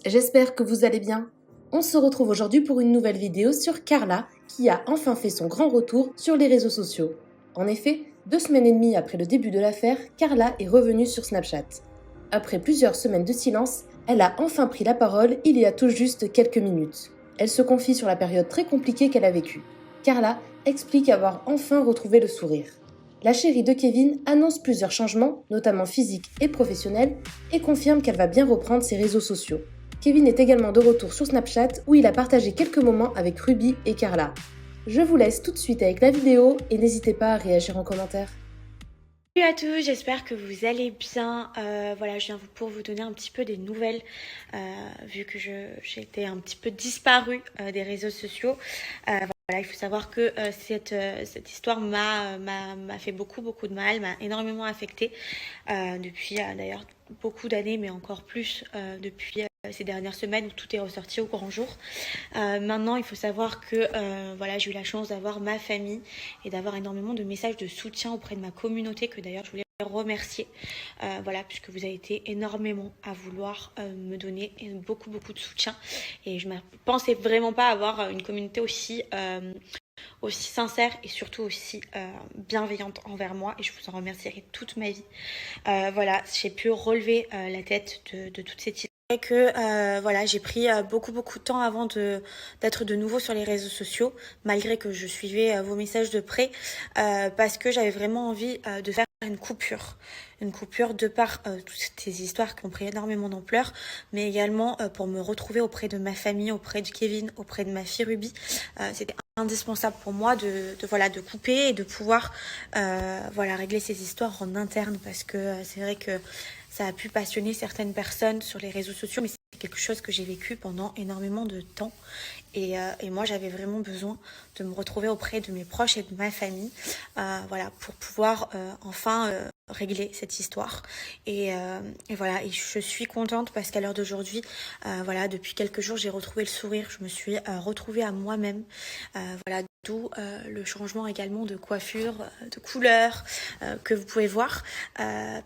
j'espère que vous allez bien. On se retrouve aujourd'hui pour une nouvelle vidéo sur Carla qui a enfin fait son grand retour sur les réseaux sociaux. En effet, 2 semaines et demie après le début de l'affaire, Carla est revenue sur Snapchat. Après plusieurs semaines de silence, elle a enfin pris la parole il y a tout juste quelques minutes. Elle se confie sur la période très compliquée qu'elle a vécue. Carla explique avoir enfin retrouvé le sourire. La chérie de Kevin annonce plusieurs changements, notamment physiques et professionnels, et confirme qu'elle va bien reprendre ses réseaux sociaux. Kevin est également de retour sur Snapchat où il a partagé quelques moments avec Ruby et Carla. Je vous laisse tout de suite avec la vidéo et n'hésitez pas à réagir en commentaire. Salut à tous, j'espère que vous allez bien. Voilà, je viens pour vous donner un petit peu des nouvelles, vu que j'étais un petit peu disparue des réseaux sociaux. Voilà, il faut savoir que cette histoire m'a fait beaucoup de mal, m'a énormément affectée depuis d'ailleurs beaucoup d'années, mais encore plus depuis ces dernières semaines où tout est ressorti au grand jour. Maintenant, il faut savoir que voilà, j'ai eu la chance d'avoir ma famille et d'avoir énormément de messages de soutien auprès de ma communauté, que d'ailleurs je voulais remercier, voilà, puisque vous avez été énormément à vouloir me donner beaucoup de soutien, et je ne pensais vraiment pas avoir une communauté aussi sincère et surtout aussi bienveillante envers moi, et je vous en remercierai toute ma vie. Voilà, j'ai pu relever la tête de toute cette histoire. Et que voilà, j'ai pris beaucoup de temps avant d'être de nouveau sur les réseaux sociaux, malgré que je suivais vos messages de près, parce que j'avais vraiment envie de faire une coupure de par toutes ces histoires qui ont pris énormément d'ampleur, mais également pour me retrouver auprès de ma famille, auprès de Kevin, auprès de ma fille Ruby. C'était indispensable pour moi de couper et de pouvoir voilà, régler ces histoires en interne, parce que c'est vrai que ça a pu passionner certaines personnes sur les réseaux sociaux, mais c'est quelque chose que j'ai vécu pendant énormément de temps. Et moi, j'avais vraiment besoin de me retrouver auprès de mes proches et de ma famille, voilà, pour pouvoir enfin régler cette histoire. Et voilà, et je suis contente parce qu'à l'heure d'aujourd'hui, voilà, depuis quelques jours, j'ai retrouvé le sourire. Je me suis retrouvée à moi-même. Voilà, d'où le changement également de coiffure, de couleur que vous pouvez voir,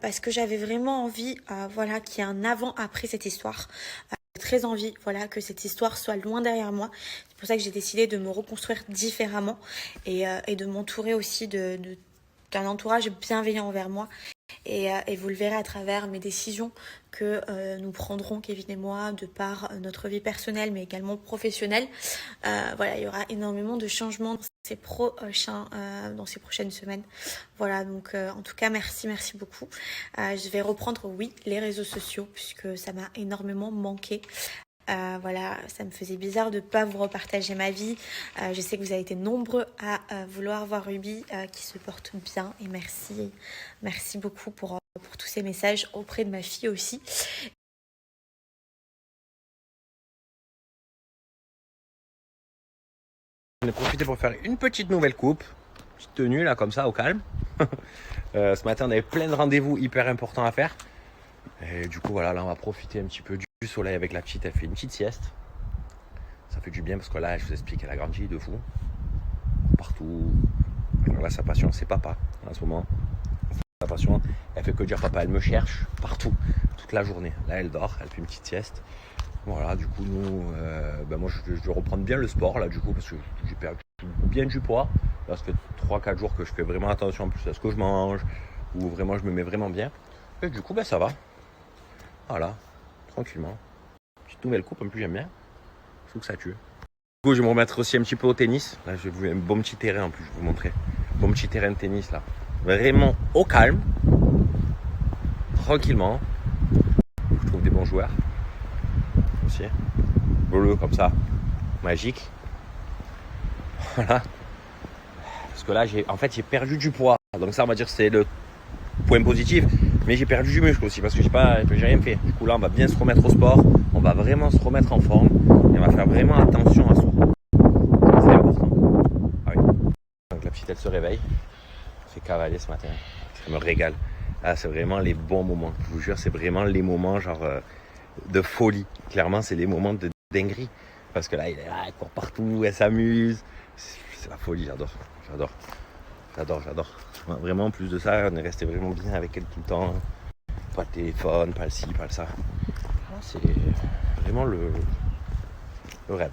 parce que j'avais vraiment envie, voilà, qu'il y ait un avant-après cette histoire. Très envie, voilà, que cette histoire soit loin derrière moi. C'est pour ça que j'ai décidé de me reconstruire différemment et de m'entourer aussi d'un entourage bienveillant envers moi. Et vous le verrez à travers mes décisions que nous prendrons, Kevin et moi, de par notre vie personnelle, mais également professionnelle. Voilà, il y aura énormément de changements dans ces prochaines semaines. Voilà, donc en tout cas, merci beaucoup. Je vais reprendre, oui, les réseaux sociaux, puisque ça m'a énormément manqué. Voilà, ça me faisait bizarre de ne pas vous repartager ma vie. Je sais que vous avez été nombreux à vouloir voir Ruby qui se porte bien, et merci beaucoup pour tous ces messages auprès de ma fille aussi. J'en ai profité pour faire une petite nouvelle coupe, petite tenue là comme ça au calme. Ce matin on avait plein de rendez-vous hyper importants à faire. Et du coup voilà, là on va profiter un petit peu du soleil avec la petite. Elle fait une petite sieste. Ça fait du bien parce que là je vous explique, elle a grandi de fou. Partout. Alors là sa passion c'est papa en ce moment. Sa passion, elle fait que dire papa, elle me cherche partout, toute la journée. Là elle dort, elle fait une petite sieste. Voilà, du coup nous, moi je vais reprendre bien le sport là du coup, parce que j'ai perdu bien du poids. Là ça fait 3-4 jours que je fais vraiment attention en plus à ce que je mange, où vraiment je me mets vraiment bien. Et du coup ça va. Voilà, tranquillement. Petite nouvelle coupe, en plus j'aime bien. Je trouve que ça tue. Du coup je vais me remettre aussi un petit peu au tennis. Là je vais vous un bon petit terrain en plus, je vais vous montrer. Bon petit terrain de tennis là. Vraiment au calme. Tranquillement. Je trouve des bons joueurs. Aussi. Bleu comme ça. Magique. Voilà. Parce que là j'ai perdu du poids. Donc ça on va dire c'est le point positif. Mais j'ai perdu du muscle aussi parce que j'ai rien fait. Du coup là on va bien se remettre au sport. On va vraiment se remettre en forme. Et on va faire vraiment attention à soi. C'est important. Ah oui. Donc la petite elle se réveille. Elle fait cavaler ce matin. Ça me régale. Ah, c'est vraiment les bons moments. Je vous jure, c'est vraiment les moments genre de folie. Clairement, c'est les moments de dinguerie. Parce que là, elle court partout, elle s'amuse. C'est la folie, j'adore. Vraiment, en plus de ça, on est resté vraiment bien avec elle tout le temps. Pas le téléphone, pas le ci, pas le ça. C'est vraiment le rêve.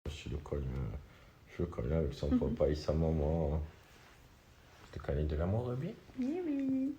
Je le colle avec son papa et sa maman. Tu te connais de l'amour, Ruby? Oui, oui.